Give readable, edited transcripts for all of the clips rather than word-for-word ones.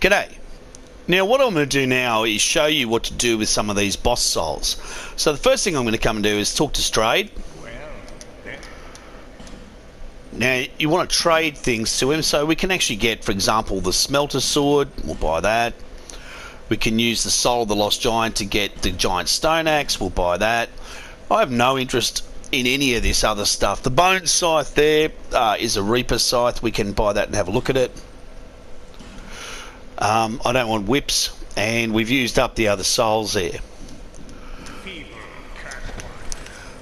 G'day. Now what I'm going to do now is show you what to do with some of these boss souls. So the first thing I'm going to come and do is talk to Strayed. Now you want to trade things to him, so we can actually get, for example, the smelter sword. We'll buy that. We can use the soul of the lost giant to get the giant stone axe. We'll buy that. I have no interest in any of this other stuff. The bone scythe there is a reaper scythe. We can buy that and have a look at it. I don't want whips, and we've used up the other souls there.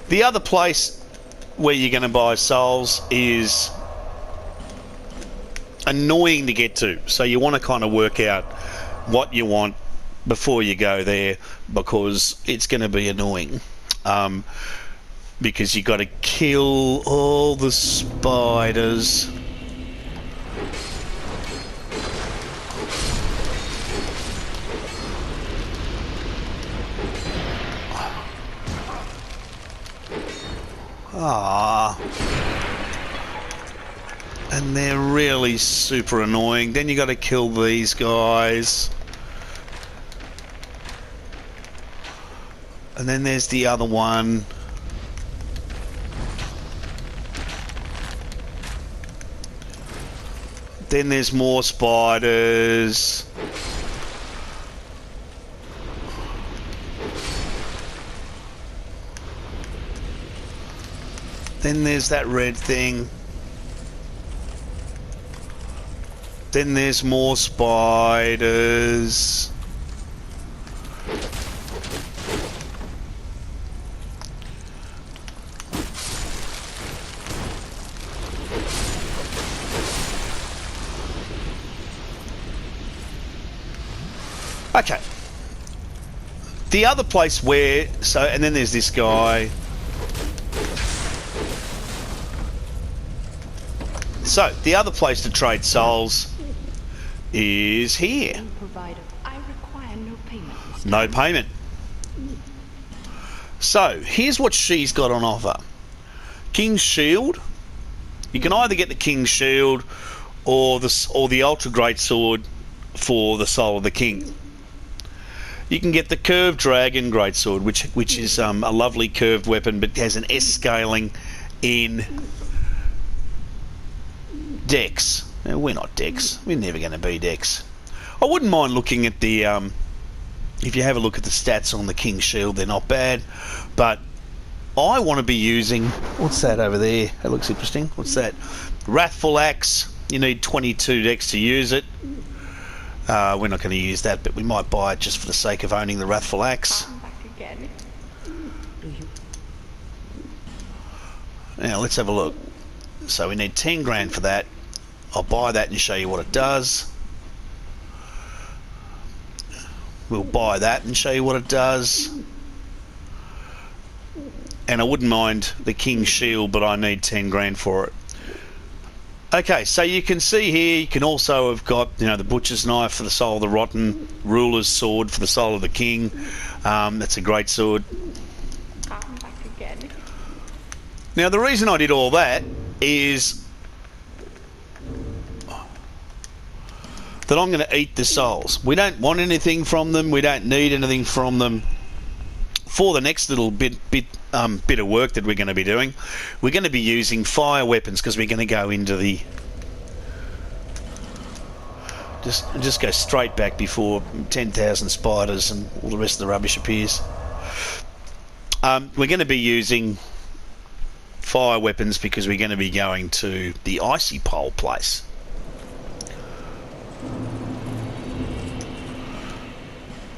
The other place where you're going to buy souls is annoying to get to, so you want to kind of work out what you want before you go there, because it's going to be annoying, because you got to kill all the spiders. And they're really super annoying. Then you got to kill these guys. And then there's the other one. Then there's more spiders. Then there's that red thing. Then there's more spiders. Okay. The other place where, and then there's this guy. So, the other place to trade souls is here. I require no payment. No payment. So, here's what she's got on offer. King's Shield. You can either get the King's Shield or the Ultra Great Sword for the Soul of the King. You can get the Curved Dragon Great Sword, which is a lovely curved weapon, but has an S scaling in Dex. Now, we're not Dex. We're never going to be Dex. I wouldn't mind looking at the if you have a look at the stats on the King's Shield, they're not bad, but I want to be using, what's that over there? That looks interesting. What's that? Wrathful Axe. You need 22 Dex to use it. We're not going to use that, but we might buy it just for the sake of owning the Wrathful Axe. Now let's have a look. So we need 10 grand for that. I'll buy that and show you what it does. We'll buy that and show you what it does. And I wouldn't mind the King's Shield, but I need 10 grand for it. Okay, so you can see here, you can also have got, you know, the Butcher's Knife for the Soul of the Rotten, Ruler's Sword for the Soul of the King. That's a great sword. I'm back again. Now, the reason I did all that is that I'm going to eat the souls. We don't want anything from them. We don't need anything from them. For the next little bit of work that we're going to be doing, we're going to be using fire weapons, because we're going to go into the just go straight back before 10,000 spiders and all the rest of the rubbish appears. We're going to be using fire weapons because we're going to be going to the icy pole place.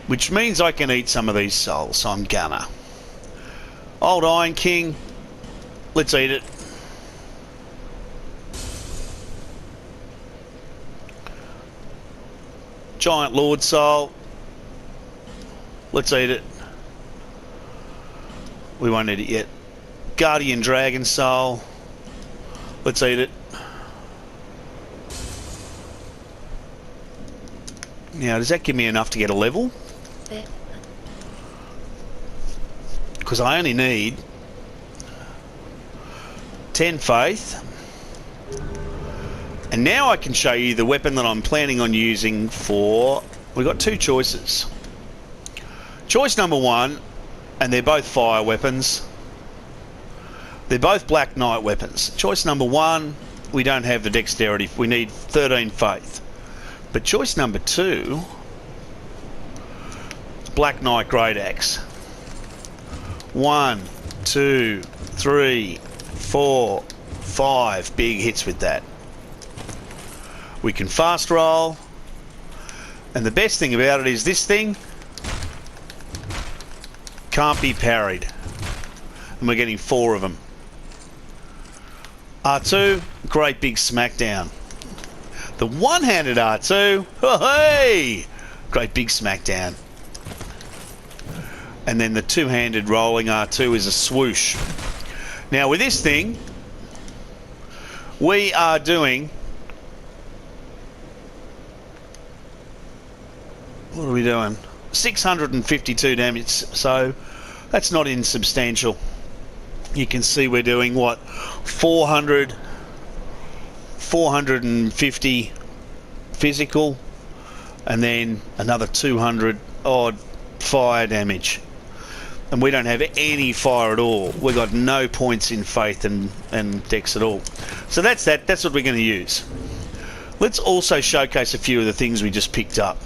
Which means I can eat some of these souls, so I'm gonna. Old Iron King, let's eat it. Giant Lord Soul, let's eat it. We won't eat it yet. Guardian Dragon Soul, let's eat it. Now, does that give me enough to get a level? Because I only need 10 faith And now I can show you the weapon that I'm planning on using for... We've got two choices. Choice number one, and they're both fire weapons. They're both Black Knight weapons. Choice number one, we don't have the dexterity. We need 13 faith. But choice number two, Black Knight Great Axe. 1, 2, 3, 4, 5 big hits with that. We can fast roll, and the best thing about it is this thing can't be parried, and we're getting 4 of them. R2, great big smackdown. The one-handed R2, oh hey, great big smackdown. And then the two-handed rolling R2 is a swoosh. Now with this thing, we are doing... What are we doing? 652 damage, so that's not insubstantial. You can see we're doing what? 450 physical, and then another 200 odd fire damage. And we don't have any fire at all. We've got no points in faith and dex at all. So that's that. That's what we're going to use. Let's also showcase a few of the things we just picked up.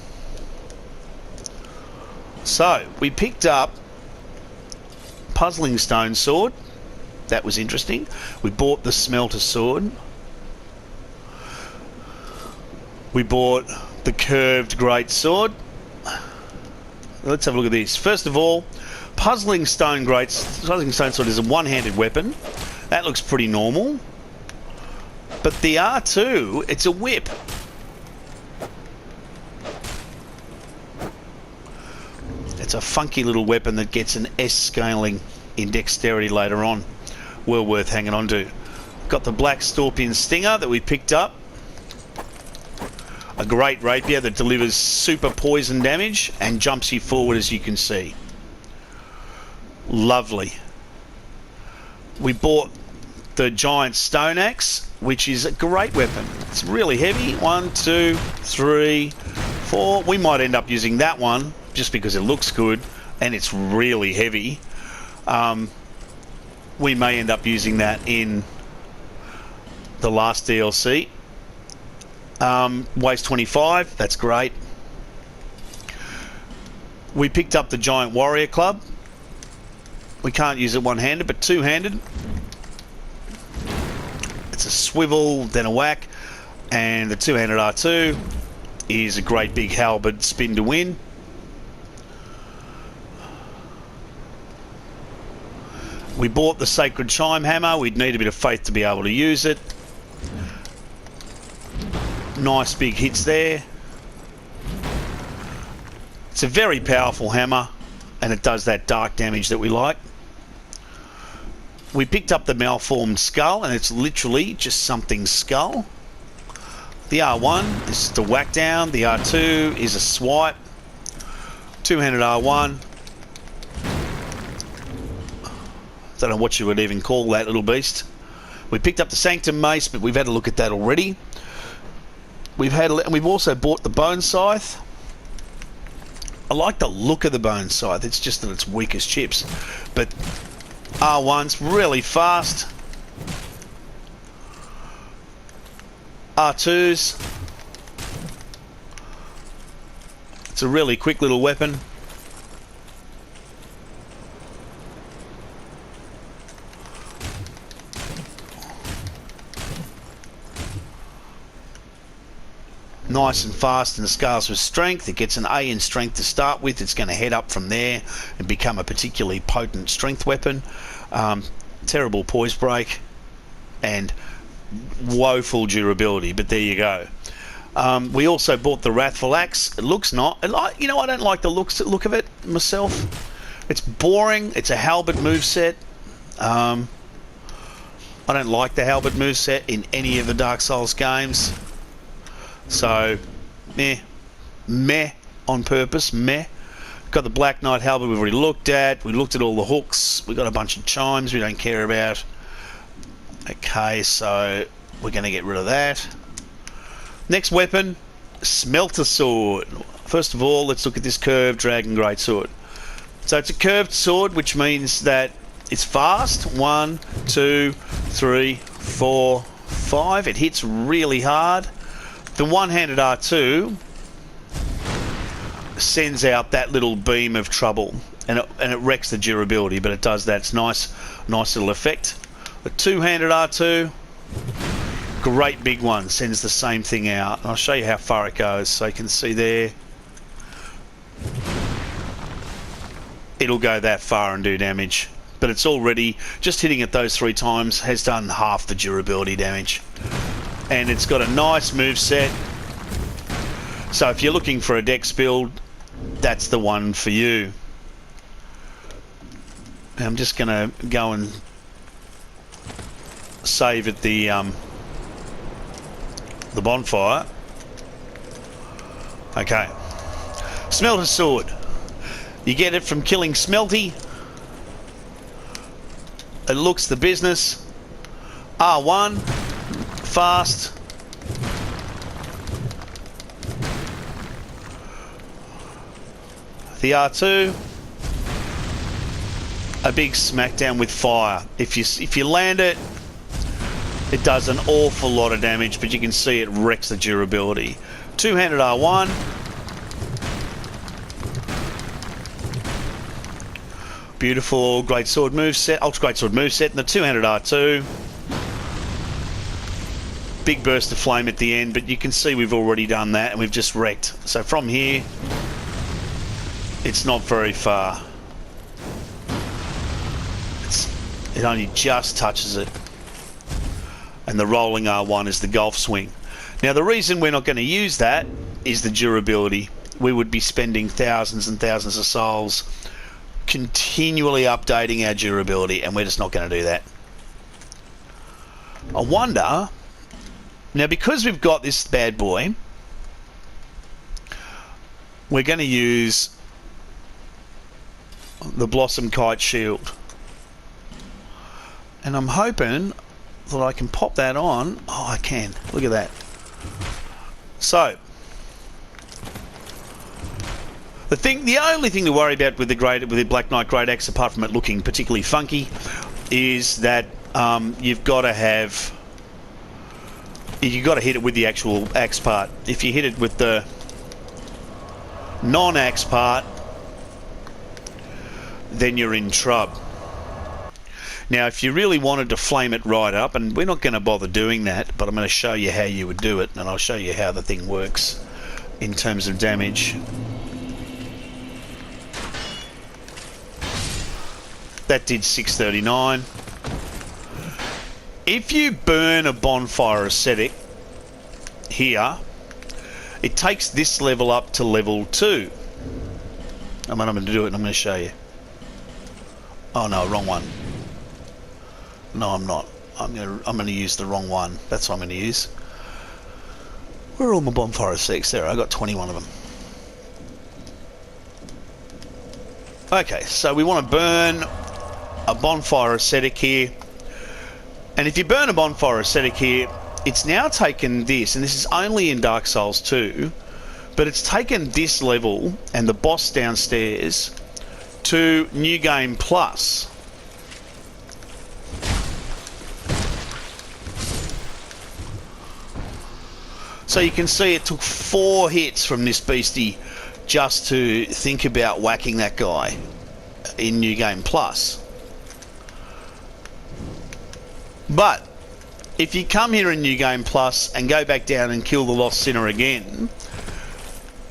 So, we picked up Puzzling Stone Sword. That was interesting. We bought the Smelter Sword. We bought the Curved Great Sword. Let's have a look at this. First of all, Puzzling Stone Sword is a one-handed weapon. That looks pretty normal. But the R2, it's a whip. It's a funky little weapon that gets an S scaling in dexterity later on. Well worth hanging on to. Got the Black Scorpion Stinger that we picked up. A great rapier that delivers super poison damage and jumps you forward, as you can see. Lovely. We bought the Giant Stone Axe, which is a great weapon. It's really heavy. 1, 2, 3, 4. We might end up using that one just because it looks good and it's really heavy. We may end up using that in the last DLC. Weighs 25, that's great. We picked up the Giant Warrior Club. We can't use it one-handed, but two-handed. It's a swivel, then a whack, and the two-handed R2 is a great big halberd spin to win. We bought the Sacred Chime Hammer. We'd need a bit of faith to be able to use it. Nice big hits there. It's a very powerful hammer, and it does that dark damage that we like. We picked up the Malformed Skull, and it's literally just something's skull. The R1 is the whack down. The R2 is a swipe. Two-handed R1. Don't know what you would even call that little beast. We picked up the Sanctum Mace, but we've had a look at that already. We've also bought the Bone Scythe. I like the look of the Bone Scythe. It's just that it's weak as chips. But R1's really fast. R2's. It's a really quick little weapon. Nice and fast, and the scales with strength. It gets an A in strength to start with. It's going to head up from there and become a particularly potent strength weapon. Terrible poise break and woeful durability, but there you go. We also bought the Wrathful Axe. It looks not, you know, I don't like the look of it myself. It's boring. It's a halberd moveset. I don't like the halberd moveset in any of the Dark Souls games. So, meh on purpose, meh. Got the Black Knight halberd we've already looked at. We looked at all the hooks. We got a bunch of chimes we don't care about. Okay, so we're going to get rid of that. Next weapon, Smelter Sword. First of all, let's look at this curved Dragon Greatsword. So it's a curved sword, which means that it's fast. 1, 2, 3, 4, 5. It hits really hard. The one-handed R2 sends out that little beam of trouble, and it wrecks the durability, but it does that. It's nice little effect. The two-handed R2, great big one, sends the same thing out. I'll show you how far it goes, so you can see there. It'll go that far and do damage, but it's already, just hitting it those 3 times has done half the durability damage. And it's got a nice move set, so if you're looking for a dex build, that's the one for you. I'm just going to go and save at the bonfire. Okay. Smelter Sword. You get it from killing Smelty. It looks the business. R1. Fast. The R2. A big smackdown with fire. If you land it, it does an awful lot of damage, but you can see it wrecks the durability. Two-handed R1. Beautiful greatsword moveset, ultra greatsword moveset, and the two-handed R2. Big burst of flame at the end, but you can see we've already done that and we've just wrecked. So from here, it's not very far. It only just touches it. And the rolling R1 is the golf swing. Now the reason we're not going to use that is the durability. We would be spending thousands and thousands of souls continually updating our durability, and we're just not going to do that. I wonder, now because we've got this bad boy, we're going to use the Blossom Kite Shield. And I'm hoping that I can pop that on. Oh, I can. Look at that. So, the only thing to worry about with the Black Knight Great Axe, apart from it looking particularly funky, is that you've got to hit it with the actual axe part. If you hit it with the non-axe part, then you're in trouble. Now, if you really wanted to flame it right up, and we're not going to bother doing that, but I'm going to show you how you would do it, and I'll show you how the thing works in terms of damage. That did 639. If you burn a bonfire ascetic here, it takes this level up to level 2. I'm going to do it and I'm going to show you. Oh no, wrong one. No, I'm not. I'm going to use the wrong one. That's what I'm going to use. Where are all my bonfire ascetics? There, I got 21 of them. Okay, so we want to burn a bonfire ascetic here, and if you burn a bonfire ascetic here, it's now taken this, and this is only in Dark Souls 2, but it's taken this level and the boss downstairs to New Game Plus. So you can see it took 4 hits from this beastie just to think about whacking that guy in New Game Plus. But if you come here in New Game Plus and go back down and kill the Lost Sinner again,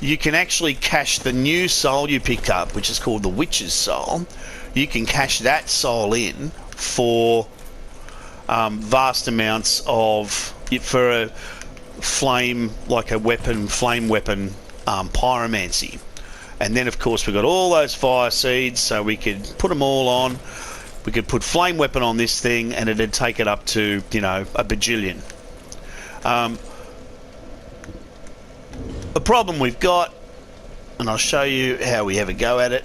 you can actually cash the new soul you picked up, which is called the Witch's Soul. You can cash that soul in for vast amounts of, for a flame, like a weapon, flame weapon, pyromancy. And then of course we've got all those fire seeds, so we could put them all on. We could put flame weapon on this thing and it'd take it up to, you know, a bajillion. The problem we've got, and I'll show you how we have a go at it.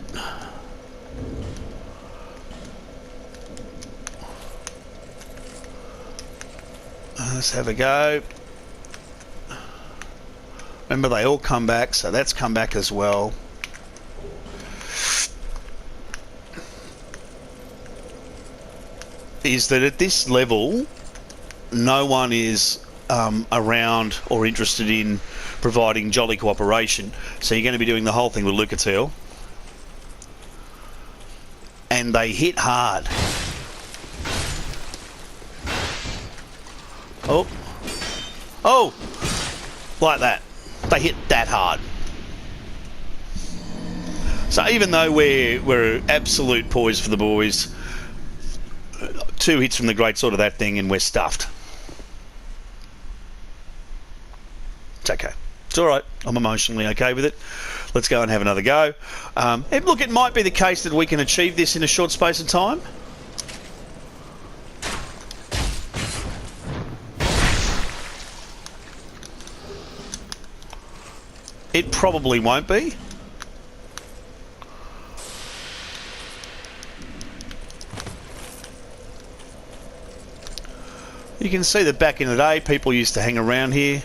Let's have a go. Remember, they all come back, so that's come back as well. Is that at this level, no one is around or interested in providing jolly cooperation. So you're going to be doing the whole thing with Lucatile. And they hit hard. Oh. Oh! Like that. They hit that hard. So even though we're absolute poise for the boys, 2 hits from the great sword of that thing and we're stuffed. It's okay. It's all right. I'm emotionally okay with it. Let's go and have another go. Look, it might be the case that we can achieve this in a short space of time. It probably won't be. You can see that back in the day, people used to hang around here.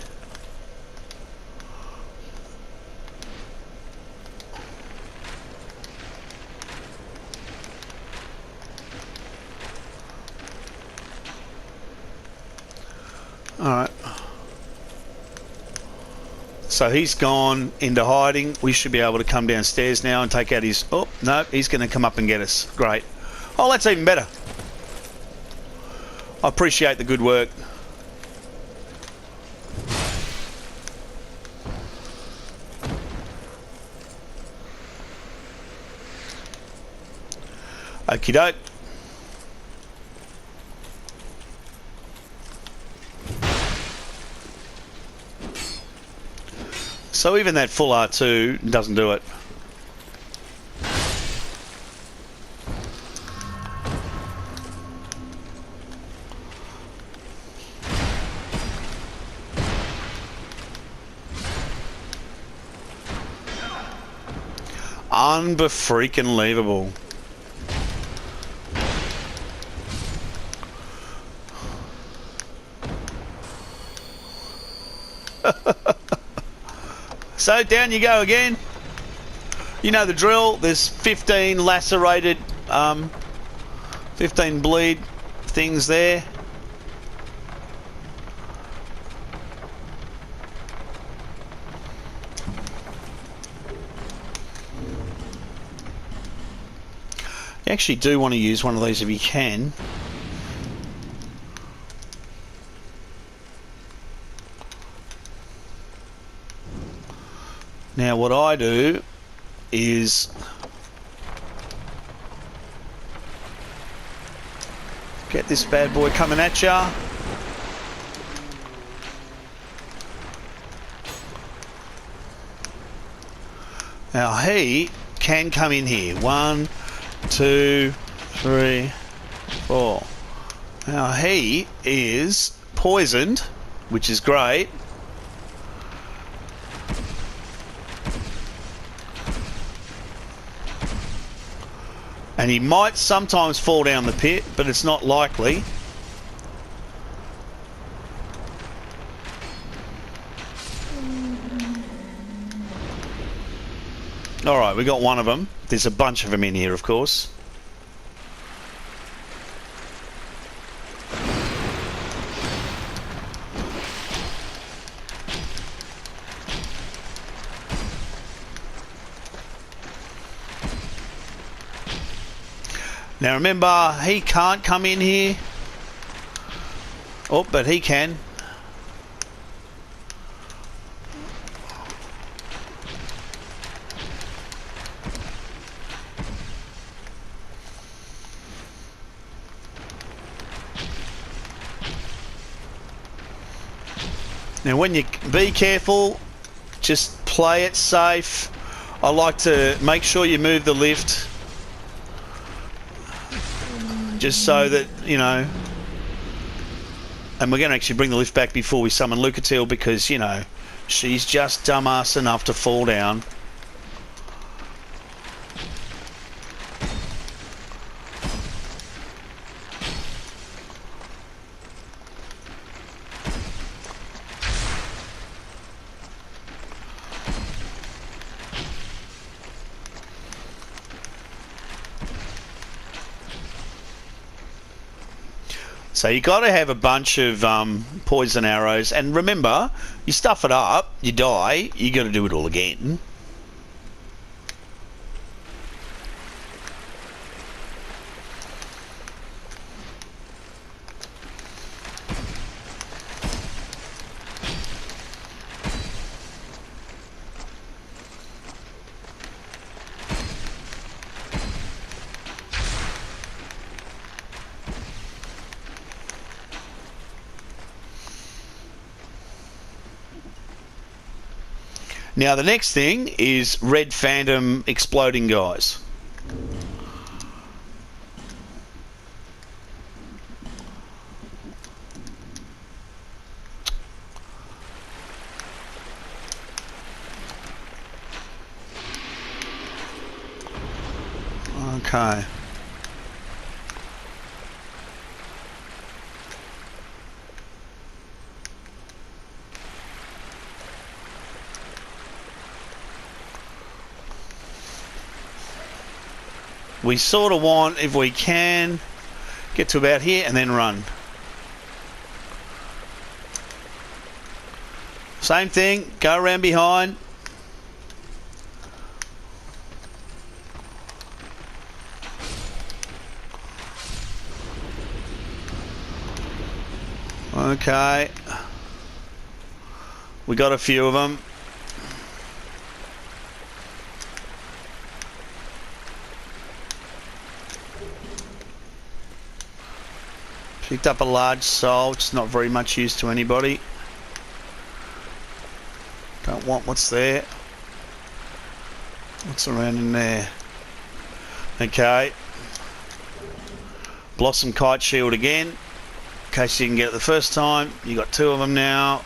Alright. So he's gone into hiding. We should be able to come downstairs now and take out his... Oh, no, he's going to come up and get us. Great. Oh, that's even better. I appreciate the good work. Okie doke. So even that full R2 doesn't do it. Unbefreaking-leavable. So down you go again. You know the drill. There's 15 lacerated, 15 bleed things there. You actually do want to use one of these if you can. Now what I do is get this bad boy coming at ya. Now he can come in here. 1, 2, 3, 4. Now he is poisoned, which is great. And he might sometimes fall down the pit, but it's not likely. Alright, we got one of them. There's a bunch of them in here, of course. Now remember, he can't come in here. Oh, but he can. Now when you be careful, just play it safe. I like to make sure you move the lift. Just so that, you know, and we're going to actually bring the lift back before we summon Lucatile because, you know, she's just dumbass enough to fall down. So you got to have a bunch of poison arrows, and remember, you stuff it up, you die, you got to do it all again. Now the next thing is red phantom exploding guys. Okay. We sort of want, if we can, get to about here and then run. Same thing, go around behind. Okay. We got a few of them. Picked up a large soul, it's not very much use to anybody. Don't want what's there. What's around in there? Okay. Blossom Kite Shield again. In case you didn't get it the first time. You got two of them now.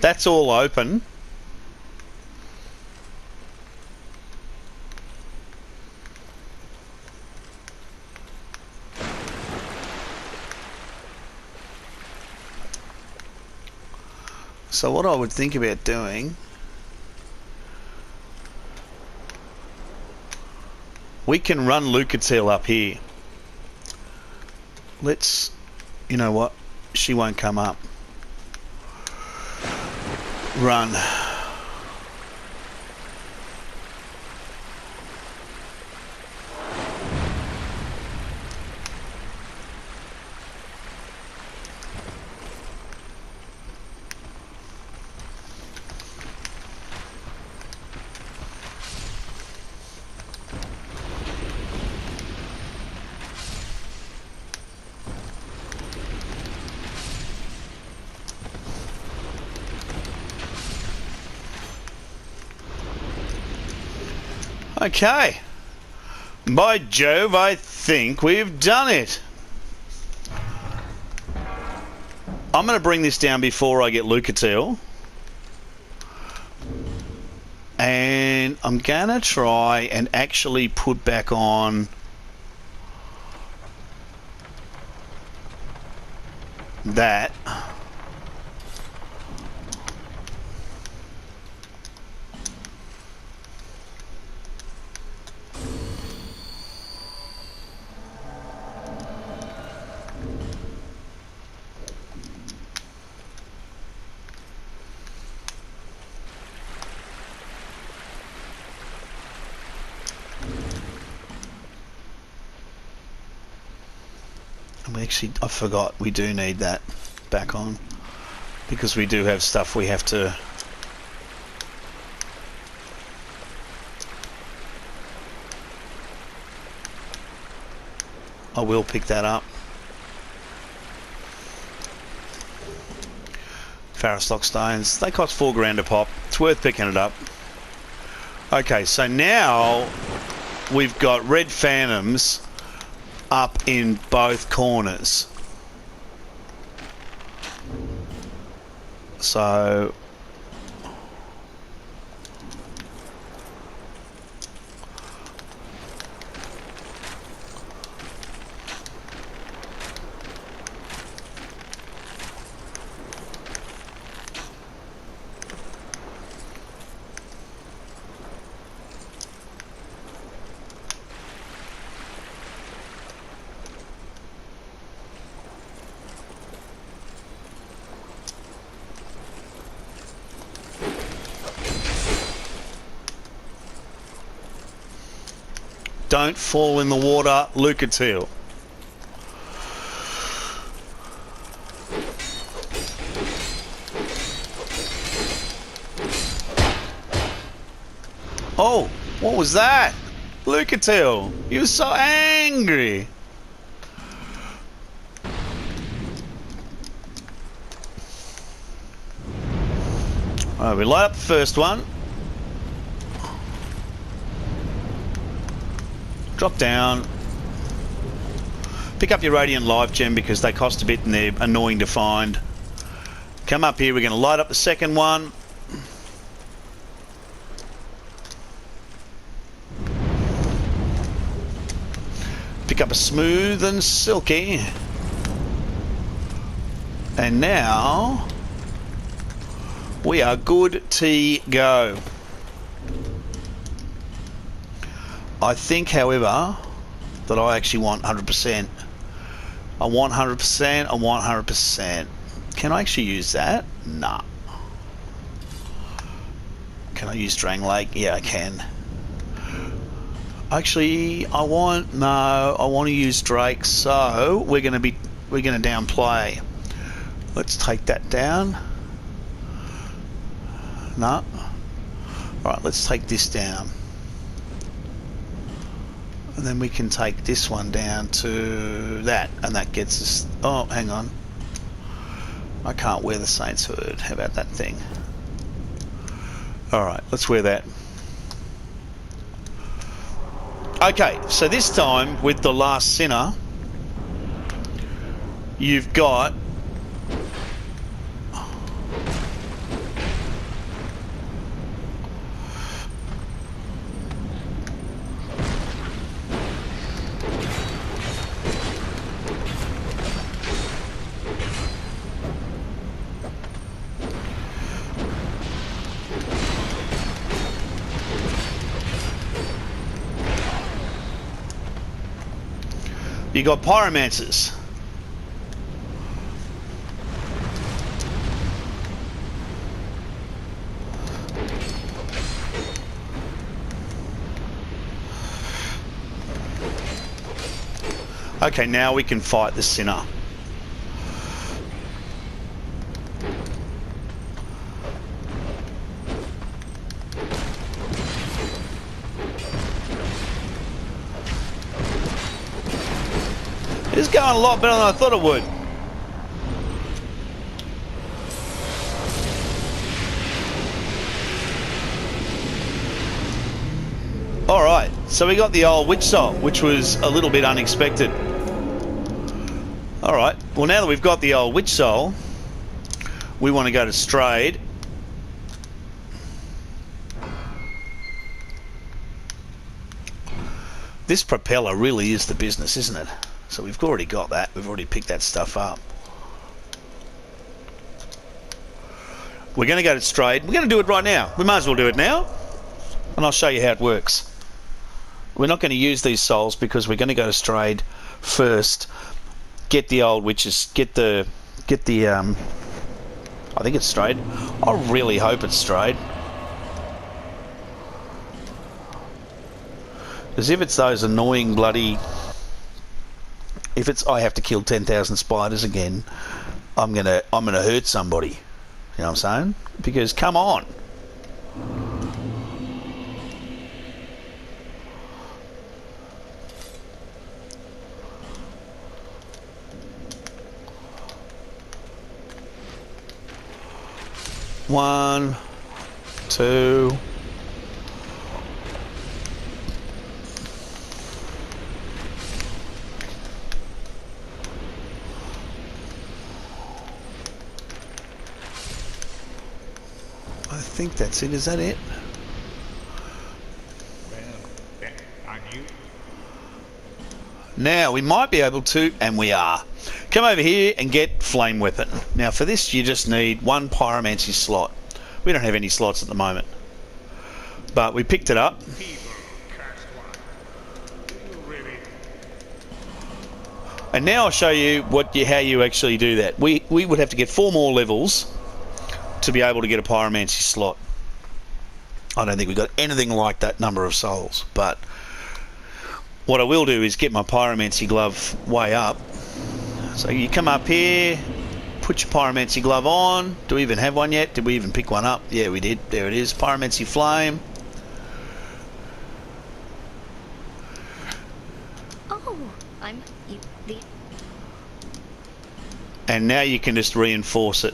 That's all open. So what I would think about doing, we can run Lucatiel up here. Let's, you know what, she won't come up. Run. Okay. By Jove, I think we've done it. I'm going to bring this down before I get Lucatiel. And I'm going to try and actually put back on that. Actually, I forgot we do need that back on because we do have stuff we have to. I will pick that up. Farrostock stones, they cost $4 grand a pop. It's worth picking it up. Okay, so now we've got red phantoms up in both corners. So Don't fall in the water, Lucatile. Oh, what was that? Lucatile, you were so angry. Alright, we light up the first one. Drop down. Pick up your Radiant Life Gem because they cost a bit and they're annoying to find. Come up here, we're going to light up the second one. Pick up a Smooth and Silky. And now we are good to go. I think, however, that I actually want 100%. I want 100%. I want 100%. Can I actually use that? Nah. Can I use Drang Lake? Yeah, I can. Actually, I want to use Drake. So we're going to downplay. Let's take that down. No. All right, let's take this down. And then we can take this one down to that, and that gets us... Oh, hang on. I can't wear the Saints Herd. How about that thing? Alright, let's wear that. Okay, so this time, with the Last Sinner, you've got... You got Pyromancers. Okay, now we can fight the Sinner. It's going a lot better than I thought it would. Alright, so we got the old Witch Soul, which was a little bit unexpected. Alright, well now that we've got the old Witch Soul, we want to go to Strayed. This propeller really is the business, isn't it? So we've already got that. We've already picked that stuff up. We're going to go to Strayed. We're going to do it right now. We might as well do it now. And I'll show you how it works. We're not going to use these souls because we're going to go to Strayed first. Get the old witches. Get the I think it's Strayed. I really hope it's Strayed. Because if it's those annoying bloody... If it's I have to kill 10,000 spiders again, I'm gonna hurt somebody. You know what I'm saying? Because come on. One, two. I think that's it. Is that it? Well, on you. Now we might be able to, and we are. Come over here and get Flame Weapon. Now for this you just need one Pyromancy slot. We don't have any slots at the moment. But we picked it up. And now I'll show you how you actually do that. We would have to get 4 more levels to be able to get a Pyromancy slot. I don't think we've got anything like that number of souls, but what I will do is get my pyromancy glove way up. So you come up here, put your pyromancy glove on. Do we even have one yet? Did we even pick one up? Yeah, we did. There it is. Pyromancy flame. Oh, And now you can just reinforce it.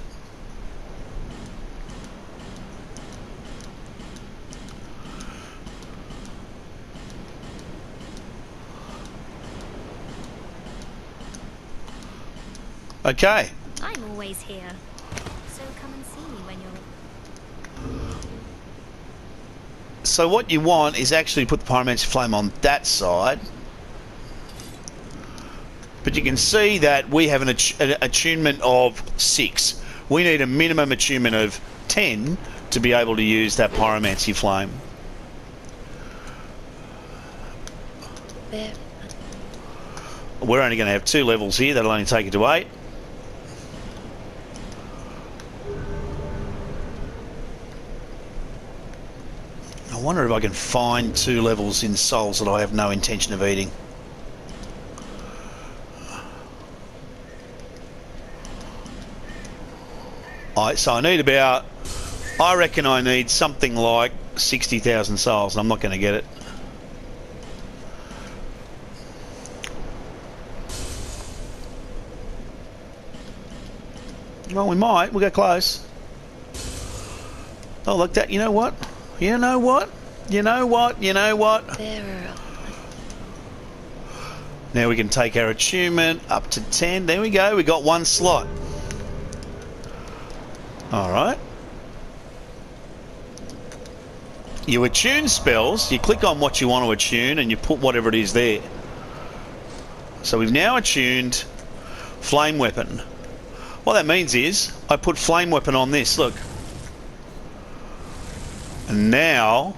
Okay. I'm always here. So come and see me when you're... So what you want is actually put the pyromancy flame on that side. But you can see that we have an attunement of 6. We need a minimum attunement of 10 to be able to use that pyromancy flame. There. We're only going to have 2 levels here. That'll only take it to 8. I wonder if I can find 2 levels in souls that I have no intention of eating. So I need about, I reckon I need something like 60,000 souls. I'm not going to get it. Well, we might. We'll get close. Oh, look that. You know what? You know what? You know what? You know what? There. Now we can take our attunement up to 10. There we go. We got 1 slot. Alright. You attune spells. You click on what you want to attune and you put whatever it is there. So we've now attuned Flame Weapon. What that means is I put Flame Weapon on this. Look. And now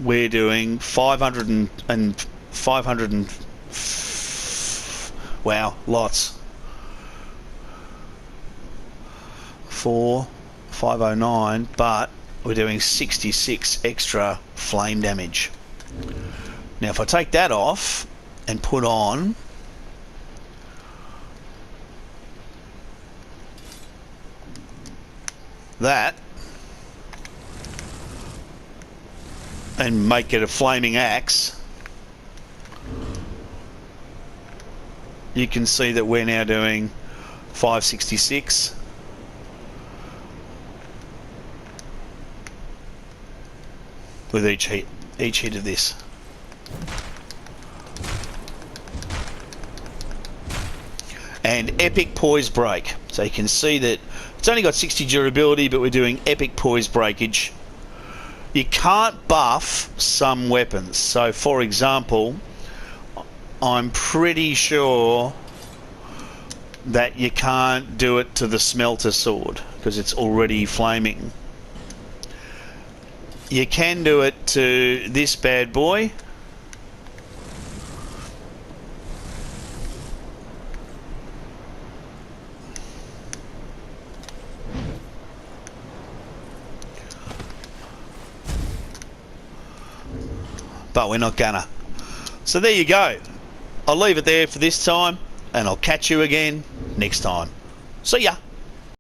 we're doing 500 and wow, lots. 509, but we're doing 66 extra flame damage. Now if I take that off and put on that and make it a flaming axe, you can see that we're now doing 566. With each hit of this. And epic poise break. So you can see that it's only got 60 durability, but we're doing epic poise breakage. You can't buff some weapons. So for example, I'm pretty sure that you can't do it to the smelter sword because it's already flaming. You can do it to this bad boy. But we're not gonna. So there you go. I'll leave it there for this time and I'll catch you again next time. See ya.